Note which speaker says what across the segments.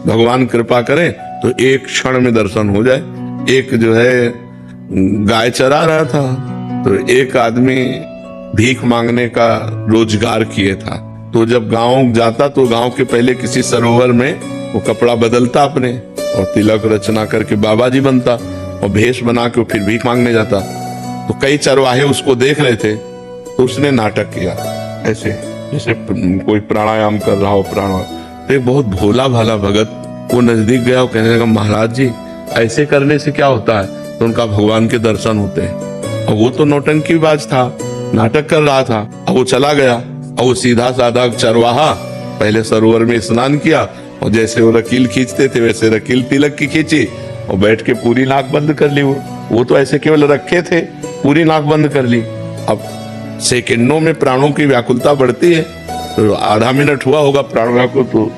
Speaker 1: भगवान कृपा करे तो एक क्षण में दर्शन हो जाए। एक जो है गाय चरा रहा था, तो एक आदमी भीख मांगने का रोजगार किए था। तो जब गांव जाता तो गांव के पहले किसी सरोवर में वो कपड़ा बदलता अपने और तिलक रचना करके बाबा जी बनता और भेष बना के फिर भीख मांगने जाता। तो कई चरवाहे उसको देख रहे थे, तो उसने नाटक किया ऐसे जैसे कोई प्राणायाम कर रहा हो तो एक बहुत भोला भाला भगत वो नजदीक गया और कहने लगा, महाराज जी ऐसे करने से क्या होता है? तो उनका भगवान के दर्शन होते हैं। और वो तो नौटंकीबाज था, नाटक कर रहा था। और वो चला गया और वो सीधा साधा चरवाहा पहले सरोवर में स्नान किया और जैसे वो रकील खींचते थे वैसे रकील तिलक की खींची और बैठ के पूरी नाक बंद कर ली। वो तो ऐसे केवल रखे थे, पूरी नाक बंद कर ली। अब सेकंडों में प्राणों की व्याकुलता बढ़ती है, तो आधा मिनट हुआ होगा प्राणों को, तो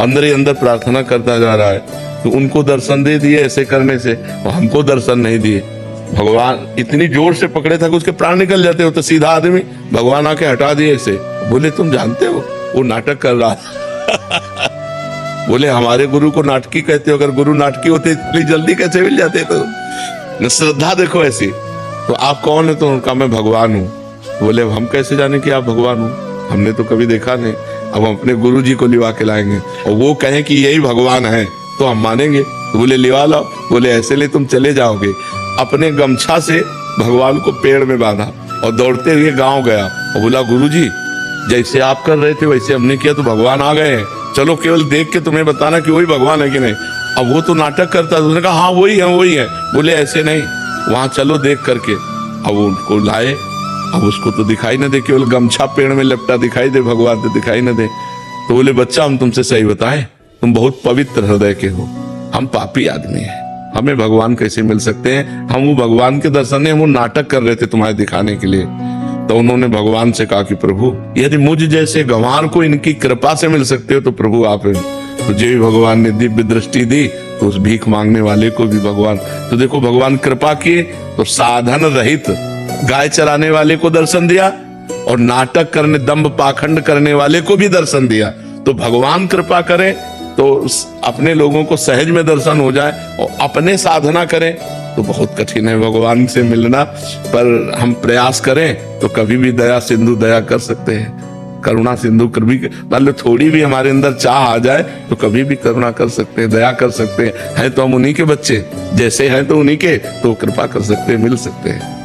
Speaker 1: अंदर ही अंदर प्रार्थना करता जा रहा है। तो उनको दर्शन दे दिए ऐसे करने से, और हमको दर्शन नहीं दिए। भगवान इतनी जोर से पकड़े था कि उसके प्राण निकल जाते हो। तो सीधा आदमी भगवान आके हटा दिए ऐसे, बोले तुम जानते हो वो नाटक कर रहा बोले हमारे गुरु को नाटकी कहते हो, अगर गुरु नाटकी होते इतनी जल्दी कैसे मिल जाते? तो श्रद्धा देखो ऐसी। तो आप कौन है? तो उनका मैं भगवान हूँ। बोले हम कैसे जाने कि आप भगवान हो, हमने तो कभी देखा नहीं। अब हम अपने गुरु जी को लिवा के लाएंगे और वो कहें कि यही भगवान है तो हम मानेंगे। तो बोले लिवा लाओ। बोले ऐसे ले तुम चले जाओगे। अपने गमछा से भगवान को पेड़ में बांधा और दौड़ते हुए गांव गया और बोला, गुरुजी जैसे आप कर रहे थे वैसे हमने किया तो भगवान आ गए हैं, चलो केवल देख के तुम्हें बताना कि वही भगवान है कि नहीं। अब वो तो नाटक करता था, उसने कहा हाँ वही है वही है। बोले ऐसे नहीं, वहां चलो देख करके। अब उनको लाए, अब उसको तो दिखाई न दे, केवल गमछा पेड़ में लपटा दिखाई दे, भगवान तो दिखाई न दे। तो बोले बच्चा हम तुमसे सही बताएं, तुम बहुत पवित्र हृदय के हो, हम पापी आदमी हैं, हमें भगवान कैसे मिल सकते हैं? हम वो भगवान के दर्शन नहीं, हम वो नाटक कर रहे थे तुम्हारे दिखाने के लिए। तो उन्होंने भगवान से कहा कि प्रभु यदि मुझ जैसे गंवार को इनकी कृपा से मिल सकते हो तो प्रभु आप हैं। तो जो भी भगवान ने दिव्य दृष्टि दी तो उस भीख मांगने वाले को भी भगवान, तो देखो भगवान कृपा किए तो साधन रहित गाय चराने वाले को दर्शन दिया और नाटक करने दंभ पाखंड करने वाले को भी दर्शन दिया। तो भगवान कृपा करे तो अपने लोगों को सहज में दर्शन हो जाए, और अपने साधना करें तो बहुत कठिन है भगवान से मिलना। पर हम प्रयास करें तो कभी भी दया सिंधु दया कर सकते हैं, करुणा सिंधु कभी मान लो थोड़ी भी हमारे अंदर चाह आ जाए तो कभी भी करुणा कर सकते हैं, दया कर सकते हैं। तो हम उन्हीं के बच्चे, जैसे हैं तो उन्हीं के, तो कृपा कर सकते हैं, मिल सकते हैं।